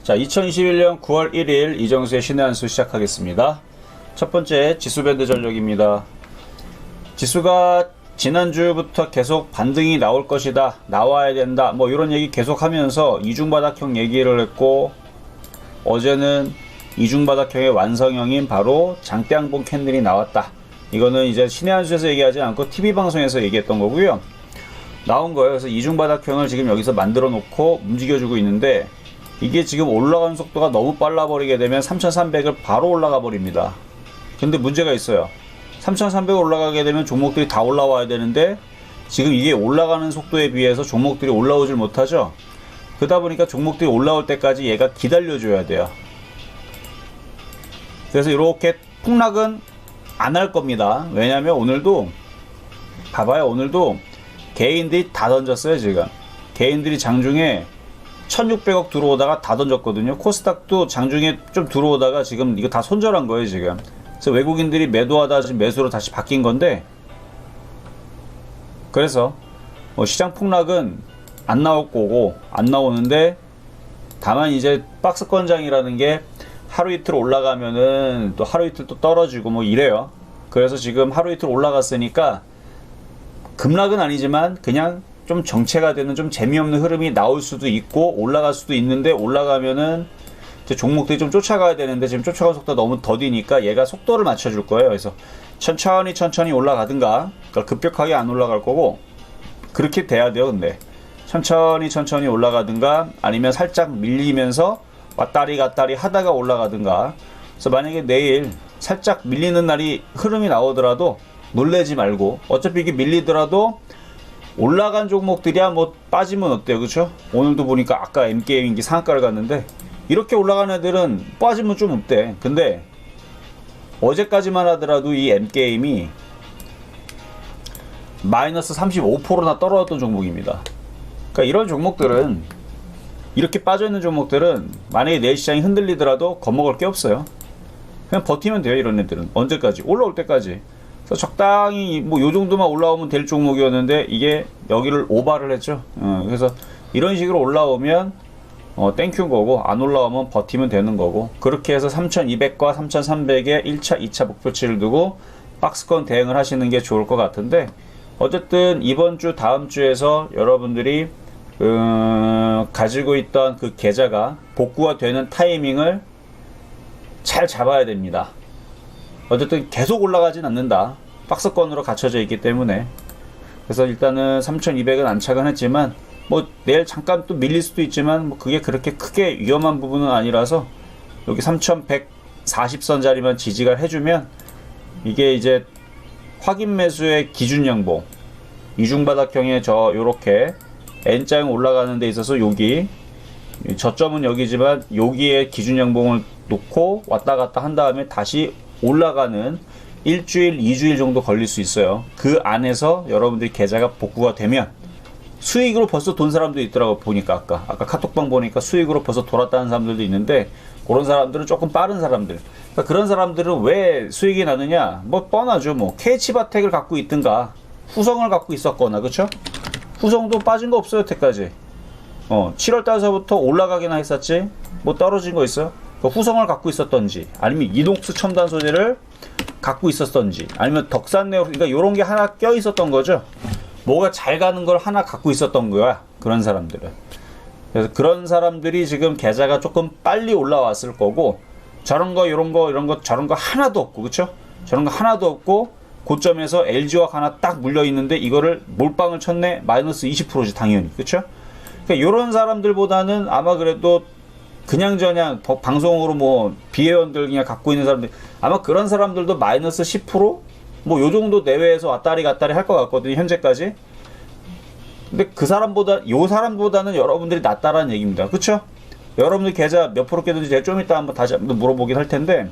자, 2021년 9월 1일 이정수의 신의 한수 시작하겠습니다. 첫 번째 지수밴드 전력입니다. 지수가 지난주부터 계속 반등이 나올 것이다, 나와야 된다, 뭐 이런 얘기 계속 하면서 이중바닥형 얘기를 했고, 어제는 이중바닥형의 완성형인 바로 장대양봉 캔들이 나왔다. 이거는 이제 신의 한수에서 얘기하지 않고 TV방송에서 얘기했던 거고요. 나온 거예요. 그래서 이중바닥형을 지금 여기서 만들어 놓고 움직여주고 있는데, 이게 지금 올라가는 속도가 너무 빨라 버리게 되면 3300을 바로 올라가 버립니다. 근데 문제가 있어요. 3300 올라가게 되면 종목들이 다 올라와야 되는데, 지금 이게 올라가는 속도에 비해서 종목들이 올라오질 못하죠. 그러다 보니까 종목들이 올라올 때까지 얘가 기다려줘야 돼요. 그래서 이렇게 폭락은 안 할 겁니다. 왜냐면 오늘도 봐봐요. 오늘도 개인들이 다 던졌어요. 지금 개인들이 장중에 1600억 들어오다가 다 던졌거든요. 코스닥도 장중에 좀 들어오다가 지금 이거 다 손절한 거예요. 지금 그래서 외국인들이 매도하다 지금 매수로 다시 바뀐 건데, 그래서 시장 폭락은 안 나올 거고, 안 나오는데, 다만 이제 박스권장이라는 게 하루 이틀 올라가면은 또 하루 이틀 또 떨어지고 뭐 이래요. 그래서 지금 하루 이틀 올라갔으니까 급락은 아니지만 그냥 좀 정체가 되는 좀 재미없는 흐름이 나올 수도 있고 올라갈 수도 있는데, 올라가면은 이제 종목들이 좀 쫓아가야 되는데 지금 쫓아가는 속도가 너무 더디니까 얘가 속도를 맞춰줄 거예요. 그래서 천천히 올라가든가, 그러니까 급격하게 안 올라갈 거고 그렇게 돼야 돼요. 근데 천천히 올라가든가 아니면 살짝 밀리면서 왔다리 갔다리 하다가 올라가든가. 그래서 만약에 내일 살짝 밀리는 날이 흐름이 나오더라도 놀래지 말고, 어차피 이게 밀리더라도 올라간 종목들이야 뭐 빠지면 어때요, 그쵸? 오늘도 보니까 아까 M게임인기 상한가를 갔는데 이렇게 올라가는 애들은 빠지면 좀 없대. 근데 어제까지만 하더라도 이 M게임이 마이너스 35%나 떨어졌던 종목입니다. 그러니까 이런 종목들은, 이렇게 빠져있는 종목들은 만약에 내일 시장이 흔들리더라도 겁먹을 게 없어요. 그냥 버티면 돼요. 이런 애들은 언제까지? 올라올 때까지. 그래서 적당히 뭐 요 정도만 올라오면 될 종목이었는데 이게 여기를 오바를 했죠. 그래서 이런 식으로 올라오면 땡큐인 거고, 안 올라오면 버티면 되는 거고, 그렇게 해서 3200과 3300에 1차 2차 목표치를 두고 박스권 대응을 하시는 게 좋을 것 같은데, 어쨌든 이번 주 다음 주에서 여러분들이 가지고 있던 그 계좌가 복구가 되는 타이밍을 잘 잡아야 됩니다. 어쨌든 계속 올라가진 않는다. 박스권으로 갇혀져 있기 때문에. 그래서 일단은 3200은 안착은 했지만 뭐 내일 잠깐 또 밀릴 수도 있지만 뭐 그게 그렇게 크게 위험한 부분은 아니라서 여기 3140선 자리만 지지가 해주면 이게 이제 확인 매수의 기준 양봉, 이중바닥형의 요렇게 N자형 올라가는 데 있어서 여기 저점은 여기지만 여기에 기준 양봉을 놓고 왔다 갔다 한 다음에 다시 올라가는 일주일, 2주일 정도 걸릴 수 있어요. 그 안에서 여러분들이 계좌가 복구가 되면 수익으로 벌써 돈 사람도 있더라고. 보니까 아까 카톡방 보니까 수익으로 벌써 돌았다는 사람들도 있는데, 그런 사람들은 조금 빠른 사람들. 그러니까 그런 사람들은 왜 수익이 나느냐? 뭐 뻔하죠. 뭐 KH바텍을 갖고 있든가 후성을 갖고 있었거나, 그쵸? 후성도 빠진 거 없어요, 여태까지. 7월 달서부터 올라가기나 했었지. 뭐 떨어진 거 있어요? 후성을 갖고 있었던지, 아니면 이녹스 첨단 소재를 갖고 있었던지, 아니면 덕산네오, 그러니까 요런 게 하나 껴 있었던 거죠. 뭐가 잘 가는 걸 하나 갖고 있었던 거야, 그런 사람들은. 그래서 그런 사람들이 지금 계좌가 조금 빨리 올라왔을 거고, 저런 거 요런 거 이런 거 저런 거 하나도 없고, 그쵸? 저런 거 하나도 없고 고점에서 LG화학 하나 딱 물려 있는데 이거를 몰빵을 쳤네. 마이너스 20%지 당연히, 그쵸? 그러니까 요런 사람들보다는 아마 그래도 그냥 방송으로 뭐 비회원들 그냥 갖고 있는 사람들, 아마 그런 사람들도 마이너스 10% 뭐 요 정도 내외에서 왔다리 갔다리 할 것 같거든요, 현재까지. 근데 그 사람보다, 요 사람보다는 여러분들이 낫다라는 얘기입니다. 그쵸? 여러분들 계좌 몇 프로 깼는지 제가 좀 이따 다시 한번 물어보긴 할 텐데,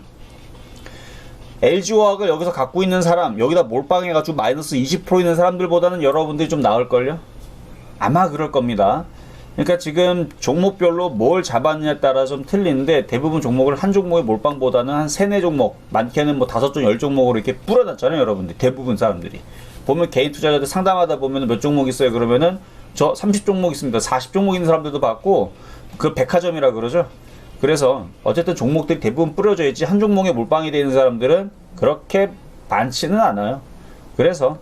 LG화학을 여기서 갖고 있는 사람, 여기다 몰빵해가지고 마이너스 20% 있는 사람들보다는 여러분들이 좀 나을걸요? 아마 그럴 겁니다. 그러니까 지금 종목별로 뭘 잡았느냐에 따라 좀 틀리는데, 대부분 종목을 한 종목의 몰빵보다는 한 3, 4종목, 많게는 뭐 5종, 10종목으로 이렇게 뿌려놨잖아요, 여러분들. 대부분 사람들이. 보면 개인 투자자들 상담하다 보면 몇 종목 있어요, 그러면은 저 30종목 있습니다. 40종목 있는 사람들도 봤고, 그 백화점이라 그러죠. 그래서 어쨌든 종목들이 대부분 뿌려져 있지 한 종목에 몰빵이 되어 있는 사람들은 그렇게 많지는 않아요. 그래서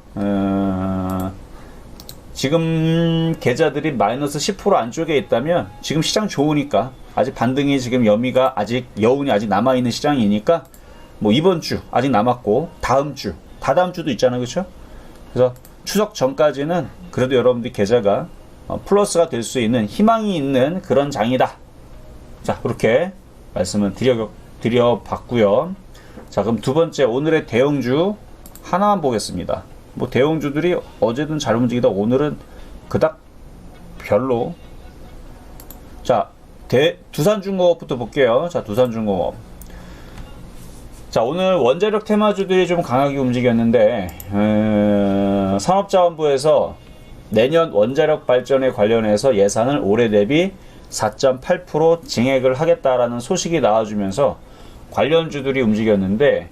지금 계좌들이 마이너스 10% 안쪽에 있다면 지금 시장 좋으니까, 아직 반등이 지금 여미가 아직 여운이 아직 남아있는 시장이니까 뭐 이번 주 아직 남았고 다음 주, 다다음 주도 있잖아요. 그렇죠? 그래서 추석 전까지는 그래도 여러분들 계좌가 플러스가 될 수 있는 희망이 있는 그런 장이다. 자, 그렇게 말씀을 드려봤고요. 자, 그럼 두 번째, 오늘의 대형주 하나만 보겠습니다. 뭐 대형주들이 어제든 잘 움직이다 오늘은 그닥 별로. 자, 두산중공업부터 볼게요. 자, 두산중공업. 자, 오늘 원자력 테마주들이 좀 강하게 움직였는데, 산업자원부에서 내년 원자력 발전에 관련해서 예산을 올해 대비 4.8% 증액을 하겠다라는 소식이 나와주면서 관련주들이 움직였는데,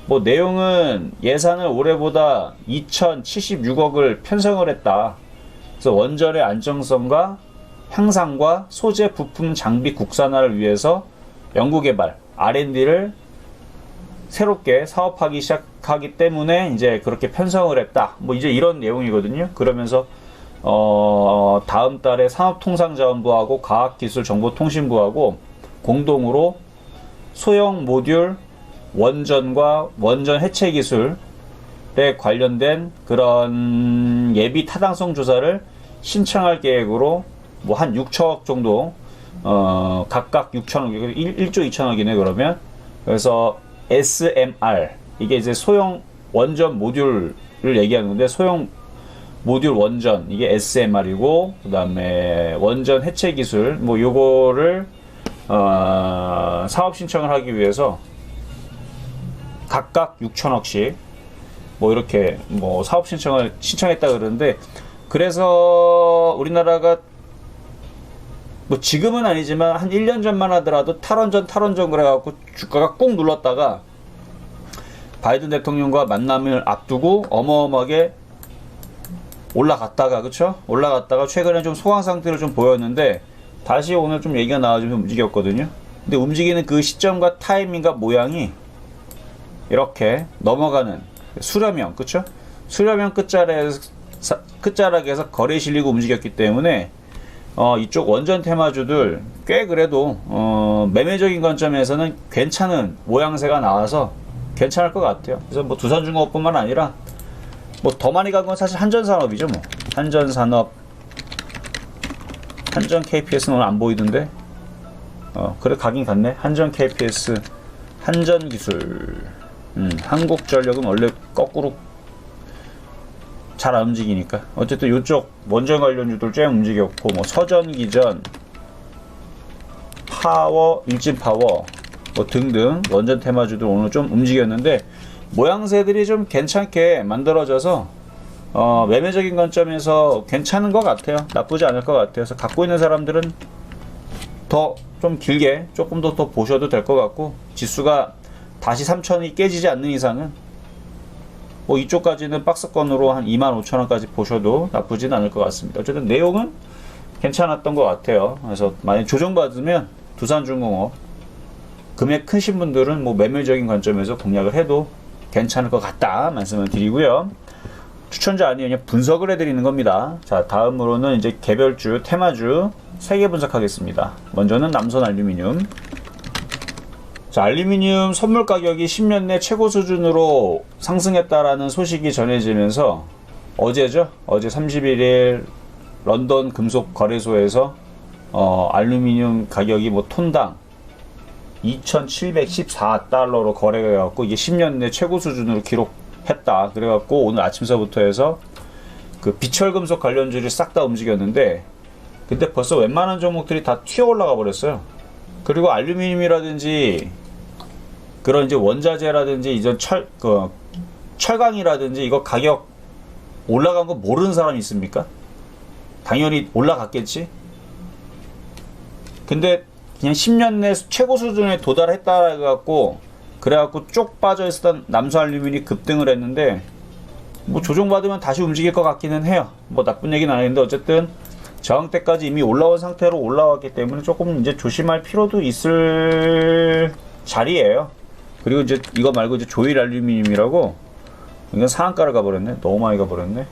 뭐 내용은 예산을 올해보다 2,076억을 편성을 했다. 그래서 원전의 안정성과 향상과 소재 부품 장비 국산화를 위해서 연구개발 R&D를 새롭게 사업하기 시작하기 때문에 이제 그렇게 편성을 했다. 뭐 이제 이런 내용이거든요. 그러면서 다음 달에 산업통상자원부하고 과학기술정보통신부하고 공동으로 소형 모듈 원전과 원전 해체 기술에 관련된 그런 예비 타당성 조사를 신청할 계획으로 뭐 한 6천억 정도, 각각 6천억, 1조 2천억이네, 그러면. 그래서 SMR, 이게 이제 소형 원전 모듈을 얘기하는 건데, 소형 모듈 원전, 이게 SMR이고, 그 다음에 원전 해체 기술, 뭐 요거를 사업 신청을 하기 위해서 각각 6천억씩 뭐 이렇게 뭐 사업 신청을 신청했다 그러는데, 그래서 우리나라가 뭐 지금은 아니지만 한 1년 전만 하더라도 탈원전 그래갖고 주가가 꾹 눌렀다가 바이든 대통령과 만남을 앞두고 어마어마하게 올라갔다가, 그쵸? 올라갔다가 최근에 좀 소강 상태를 좀 보였는데 다시 오늘 좀 얘기가 나와주면서 움직였거든요. 근데 움직이는 그 시점과 타이밍과 모양이 이렇게 넘어가는 수렴형, 그쵸? 수렴형 끝자락에서 거래 실리고 움직였기 때문에 이쪽 원전 테마주들 꽤 그래도 매매적인 관점에서는 괜찮은 모양새가 나와서 괜찮을 것 같아요. 그래서 뭐 두산중공업뿐만 아니라 뭐 더 많이 간 건 사실 한전산업이죠. 뭐 한전산업, 한전 KPS는 오늘 안 보이던데, 그래 가긴 갔네. 한전 KPS, 한전기술, 한국전력은 원래 거꾸로 잘 안 움직이니까. 어쨌든 이쪽 원전 관련주들 꽤 움직였고, 뭐 서전기전, 파워, 일진파워 뭐 등등 원전 테마주들 오늘 좀 움직였는데 모양새들이 좀 괜찮게 만들어져서 매매적인 관점에서 괜찮은 것 같아요. 나쁘지 않을 것 같아요. 그래서 갖고 있는 사람들은 더 좀 길게 조금 더 보셔도 될 것 같고, 지수가 다시 3,000이 깨지지 않는 이상은 뭐 이쪽까지는 박스권으로 한 25,000원까지 보셔도 나쁘진 않을 것 같습니다. 어쨌든 내용은 괜찮았던 것 같아요. 그래서 만약 조정받으면 두산중공업 금액 크신 분들은 뭐 매매적인 관점에서 공략을 해도 괜찮을 것 같다 말씀을 드리고요. 추천자 아니에요. 그냥 분석을 해드리는 겁니다. 자, 다음으로는 이제 개별주, 테마주 3개 분석하겠습니다. 먼저는 남선알루미늄. 자, 알루미늄 선물 가격이 10년 내 최고 수준으로 상승했다라는 소식이 전해지면서 어제죠? 어제 31일 런던 금속 거래소에서 알루미늄 가격이 뭐 톤당 2,714달러로 거래가 해갖고 이게 10년 내 최고 수준으로 기록했다. 그래갖고 오늘 아침서부터 해서 그 비철금속 관련주를 싹 다 움직였는데, 근데 벌써 웬만한 종목들이 다 튀어 올라가 버렸어요. 그리고 알루미늄이라든지 그런 이제 원자재라든지 이전 철강이라든지 이거 가격 올라간 거 모르는 사람이 있습니까? 당연히 올라갔겠지. 근데 그냥 10년 내 최고 수준에 도달했다 해갖고 그래갖고 쪽 빠져있었던 남수알루미늄이 급등을 했는데, 뭐 조정받으면 다시 움직일 것 같기는 해요. 뭐 나쁜 얘기는 아닌데 어쨌든 저항대까지 이미 올라온 상태로 올라왔기 때문에 조금 이제 조심할 필요도 있을 자리예요. 그리고 이제 이거 말고 이제 조일 알루미늄이라고, 이건 상한가를 가버렸네. 너무 많이 가버렸네.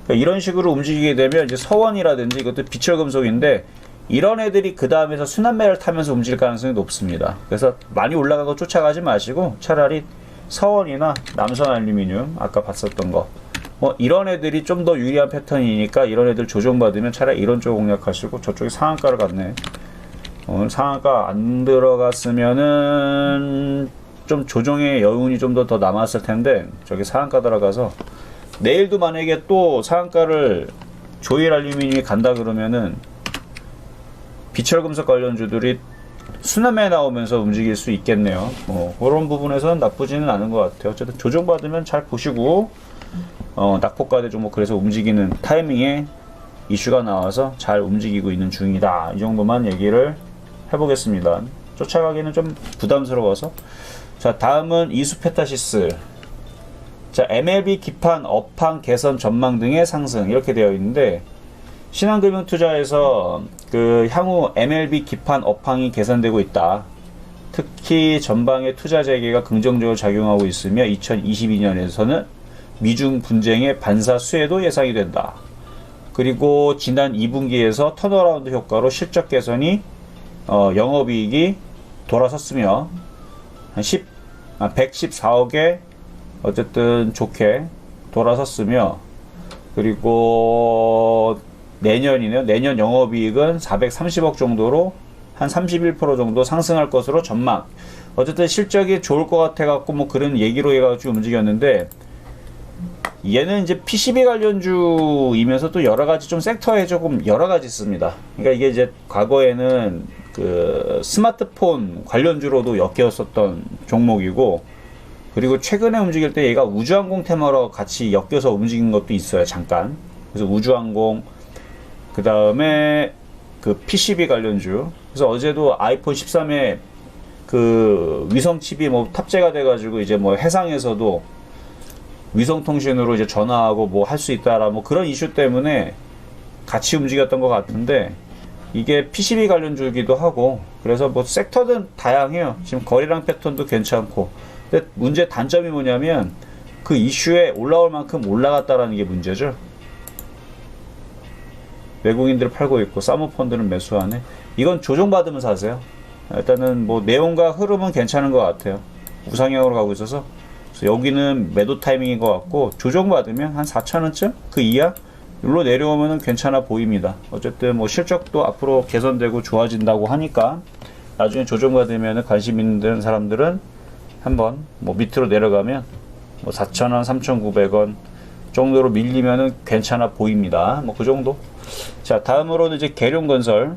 그러니까 이런 식으로 움직이게 되면 이제 서원이라든지, 이것도 비철금속인데 이런 애들이 그 다음에서 순환매를 타면서 움직일 가능성이 높습니다. 그래서 많이 올라간 거 쫓아가지 마시고 차라리 서원이나 남선 알루미늄, 아까 봤었던 거, 이런 애들이 좀 더 유리한 패턴이니까 이런 애들 조정받으면 차라리 이런 쪽 공략하시고, 저쪽에 상한가를 갔네. 오늘 상한가 안 들어갔으면은 좀 조정의 여운이 좀 더 남았을 텐데, 저기 상한가 들어가서 내일도 만약에 또 상한가를 조일 알루미늄이 간다 그러면은 비철금속 관련주들이 순환매 나오면서 움직일 수 있겠네요. 그런 부분에서는 나쁘지는 않은 것 같아요. 어쨌든 조정받으면 잘 보시고, 낙폭과대 종목 그래서 움직이는 타이밍에 이슈가 나와서 잘 움직이고 있는 중이다. 이 정도만 얘기를 해보겠습니다. 쫓아가기는 좀 부담스러워서. 자, 다음은 이수페타시스. 자, MLB 기판, 업황 개선 전망 등의 상승, 이렇게 되어 있는데, 신한금융투자에서 그 향후 MLB 기판 업황이 개선되고 있다. 특히 전방의 투자 재개가 긍정적으로 작용하고 있으며 2022년에서는 미중 분쟁의 반사 수혜도 예상이 된다. 그리고 지난 2분기에서 턴어라운드 효과로 실적 개선이 영업이익이 돌아섰으며 114억에 어쨌든 좋게 돌아섰으며, 그리고 내년이네요. 내년 영업이익은 430억 정도로 한 31% 정도 상승할 것으로 전망. 어쨌든 실적이 좋을 것 같아 갖고 뭐 그런 얘기로 해가지고 움직였는데, 얘는 이제 PCB 관련주이면서 또 여러 가지 좀 섹터에 조금 여러 가지 있습니다. 그러니까 이게 이제 과거에는 그 스마트폰 관련주로도 엮였었던 종목이고, 그리고 최근에 움직일 때 얘가 우주항공 테마로 같이 엮여서 움직인 것도 있어요. 잠깐. 그래서 우주항공, 그 다음에 그 PCB 관련주. 그래서 어제도 아이폰 13에 그 위성 칩이 뭐 탑재가 돼가지고 이제 뭐 해상에서도 위성통신으로 이제 전화하고 뭐 할 수 있다라 뭐 그런 이슈 때문에 같이 움직였던 것 같은데, 이게 PCB 관련주이기도 하고, 그래서 뭐 섹터는 다양해요. 지금 거래량 패턴도 괜찮고. 근데 문제 단점이 뭐냐면 그 이슈에 올라올 만큼 올라갔다라는 게 문제죠. 외국인들 팔고 있고 사모펀드는 매수하네. 이건 조정받으면 사세요. 일단은 뭐 내용과 흐름은 괜찮은 것 같아요. 우상향으로 가고 있어서. 그래서 여기는 매도 타이밍인 것 같고, 조정받으면 한 4,000원쯤? 그 이하? 일로 내려오면 괜찮아 보입니다. 어쨌든 뭐 실적도 앞으로 개선되고 좋아진다고 하니까 나중에 조정받으면 관심 있는 사람들은 한번 뭐 밑으로 내려가면 뭐 4,000원, 3,900원 정도로 밀리면은 괜찮아 보입니다. 뭐 그 정도. 자, 다음으로는 이제 계룡건설.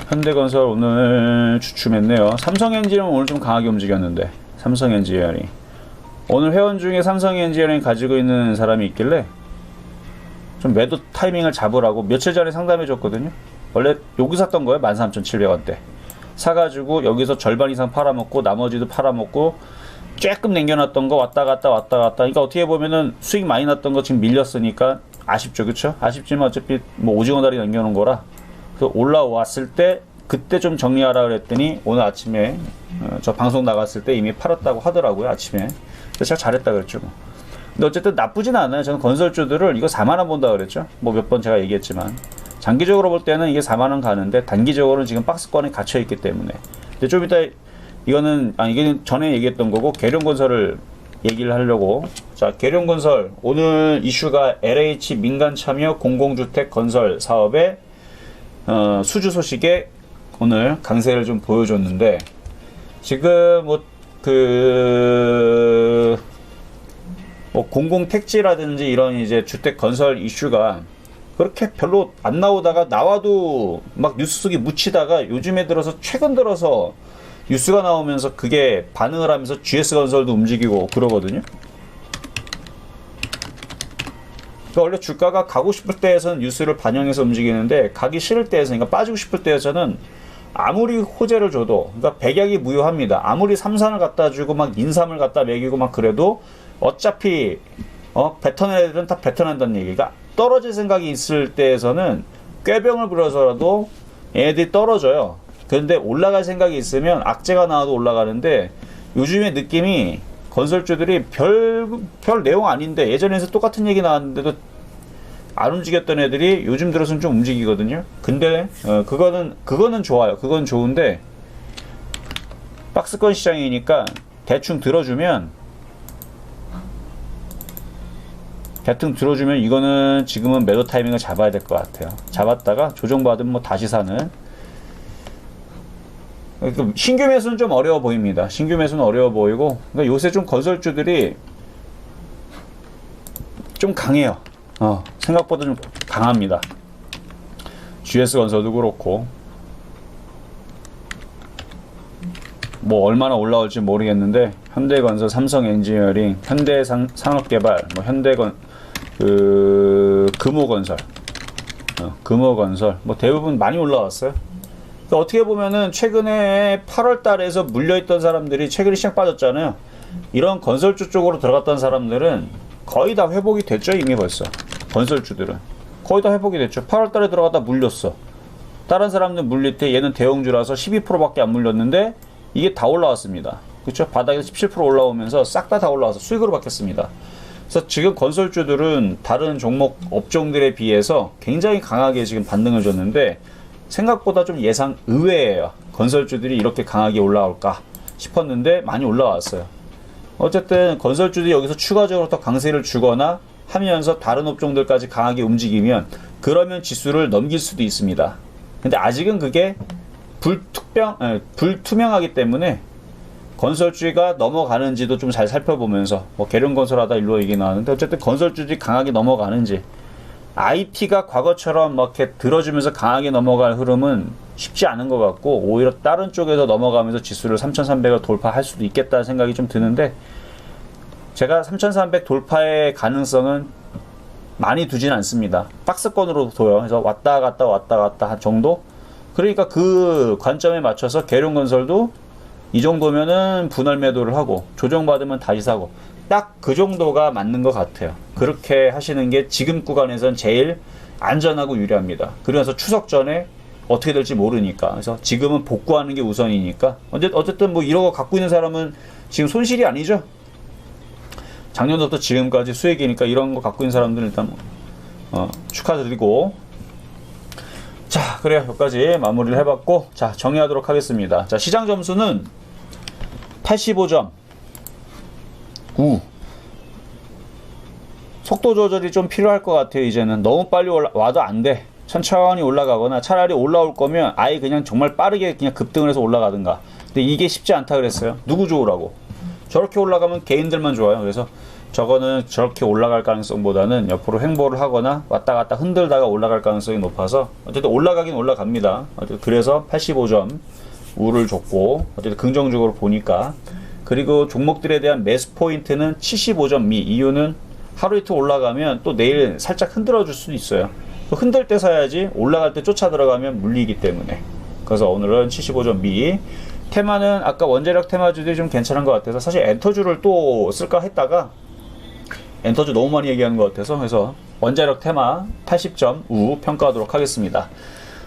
현대건설 오늘 주춤했네요. 삼성엔지니어링 오늘 좀 강하게 움직였는데, 삼성엔지니어링 오늘 회원 중에 삼성엔지니어링 가지고 있는 사람이 있길래 좀 매도 타이밍을 잡으라고 며칠 전에 상담해 줬거든요. 원래 여기 샀던 거예요. 13,700원대 사가지고 여기서 절반 이상 팔아먹고 나머지도 팔아먹고 조금 남겨놨던 거 왔다 갔다. 그러니까 어떻게 보면은 수익 많이 났던 거 지금 밀렸으니까 아쉽죠. 그쵸? 아쉽지만 어차피 뭐 오징어 다리 남겨놓은 거라. 그래서 올라왔을 때 그때 좀 정리하라 그랬더니 오늘 아침에 저 방송 나갔을 때 이미 팔았다고 하더라고요. 아침에. 그래서 제가 잘했다 그랬죠. 근데 어쨌든 나쁘진 않아요. 저는 건설주들을 이거 4만원 본다 그랬죠. 뭐 몇 번 제가 얘기했지만 장기적으로 볼 때는 이게 4만원 가는데, 단기적으로는 지금 박스권에 갇혀있기 때문에. 근데 좀 이따 이거는 이게 전에 얘기했던 거고, 계룡건설을 얘기를 하려고. 자, 계룡건설 오늘 이슈가 LH 민간 참여 공공주택 건설 사업의 수주 소식에 오늘 강세를 좀 보여줬는데, 지금 뭐 공공택지라든지 이런 이제 주택 건설 이슈가 그렇게 별로 안 나오다가 나와도 막 뉴스 속에 묻히다가 요즘에 들어서 최근 들어서 뉴스가 나오면서 그게 반응을 하면서 GS건설도 움직이고 그러거든요. 그러니까 원래 주가가 가고 싶을 때에서는 뉴스를 반영해서 움직이는데, 가기 싫을 때에서, 그러니까 빠지고 싶을 때에서는 아무리 호재를 줘도, 그러니까 백약이 무효합니다. 아무리 삼산을 갖다 주고 막 인삼을 갖다 먹이고 막 그래도 어차피 뱉어낸 애들은 다 뱉어낸다는 얘기가, 떨어질 생각이 있을 때에서는 꾀병을 부려서라도 얘네들이 떨어져요. 그런데 올라갈 생각이 있으면 악재가 나와도 올라가는데, 요즘의 느낌이 건설주들이 별 내용 아닌데, 예전에서 똑같은 얘기 나왔는데도 안 움직였던 애들이 요즘 들어서는 좀 움직이거든요. 근데 그거는 좋아요. 그건 좋은데, 박스권 시장이니까 대충 들어주면 이거는 지금은 매도 타이밍을 잡아야 될 것 같아요. 잡았다가 조정받으면 뭐 다시 사는. 신규 매수는 좀 어려워 보입니다. 신규 매수는 어려워 보이고, 그러니까 요새 좀 건설주들이 좀 강해요. 생각보다 좀 강합니다. GS건설도 그렇고, 뭐 얼마나 올라올지 모르겠는데, 현대건설, 삼성엔지니어링, 현대산업개발, 뭐 금호건설, 뭐 대부분 많이 올라왔어요. 그러니까 어떻게 보면은 최근에 8월 달에서 물려있던 사람들이 최근에 시장 빠졌잖아요. 이런 건설주 쪽으로 들어갔던 사람들은 거의 다 회복이 됐죠. 이미 벌써 건설주들은 거의 다 회복이 됐죠. 8월 달에 들어갔다 물렸어. 다른 사람들 물릴 때 얘는 대형주라서 12%밖에 안 물렸는데 이게 다 올라왔습니다. 그렇죠? 바닥에서 17% 올라오면서 싹 다 올라와서 수익으로 바뀌었습니다. 그래서 지금 건설주들은 다른 종목 업종들에 비해서 굉장히 강하게 지금 반등을 줬는데, 생각보다 좀 예상 의외예요. 건설주들이 이렇게 강하게 올라올까 싶었는데 많이 올라왔어요. 어쨌든 건설주들이 여기서 추가적으로 더 강세를 주거나 하면서 다른 업종들까지 강하게 움직이면, 그러면 지수를 넘길 수도 있습니다. 근데 아직은 그게 불투명하기 때문에 건설주가 넘어가는지도 좀 잘 살펴보면서, 뭐 계룡건설하다 일로 얘기 나왔는데, 어쨌든 건설주들이 강하게 넘어가는지, IT가 과거처럼 막 이렇게 들어주면서 강하게 넘어갈 흐름은 쉽지 않은 것 같고, 오히려 다른 쪽에서 넘어가면서 지수를 3,300을 돌파할 수도 있겠다는 생각이 좀 드는데, 제가 3,300 돌파의 가능성은 많이 두진 않습니다. 박스권으로 둬요. 그래서 왔다 갔다 정도? 그러니까 그 관점에 맞춰서 계룡건설도 이 정도면은 분할 매도를 하고, 조정받으면 다시 사고, 딱 그 정도가 맞는 것 같아요. 그렇게 하시는 게 지금 구간에선 제일 안전하고 유리합니다. 그래서 추석 전에 어떻게 될지 모르니까. 그래서 지금은 복구하는 게 우선이니까. 어쨌든 뭐 이런 거 갖고 있는 사람은 지금 손실이 아니죠. 작년부터 지금까지 수익이니까 이런 거 갖고 있는 사람들은 일단 축하드리고. 자, 그래요. 여기까지 마무리를 해봤고, 자, 정리하도록 하겠습니다. 자, 시장 점수는 85점 9. 속도 조절이 좀 필요할 것 같아요. 이제는 너무 빨리 와도 안 돼. 천천히 올라가거나, 차라리 올라올 거면 아예 그냥 정말 빠르게 그냥 급등을 해서 올라가든가. 근데 이게 쉽지 않다 그랬어요. 누구 좋으라고. 저렇게 올라가면 개인들만 좋아요. 그래서 저거는 저렇게 올라갈 가능성보다는 옆으로 횡보를 하거나 왔다 갔다 흔들다가 올라갈 가능성이 높아서, 어쨌든 올라가긴 올라갑니다. 어쨌든 그래서 85점 우를 줬고, 어쨌든 긍정적으로 보니까. 그리고 종목들에 대한 매수 포인트는 75점 미. 이유는 하루 이틀 올라가면 또 내일 살짝 흔들어 줄 수도 있어요. 흔들 때 사야지 올라갈 때 쫓아 들어가면 물리기 때문에. 그래서 오늘은 75점 미. 테마는 아까 원자력 테마주들이 좀 괜찮은 것 같아서, 사실 엔터주를 또 쓸까 했다가 엔터주 너무 많이 얘기하는 것 같아서, 그래서 원자력 테마 80점 우 평가하도록 하겠습니다.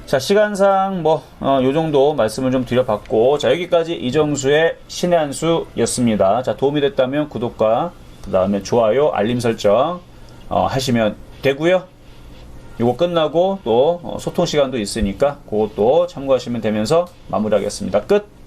자, 시간상 요 정도 말씀을 좀 드려봤고, 자, 여기까지 이정수의 신의 한 수였습니다. 자, 도움이 됐다면 구독과 그 다음에 좋아요, 알림 설정 하시면 되고요. 이거 끝나고 또 소통 시간도 있으니까 그것도 참고하시면 되면서 마무리하겠습니다. 끝!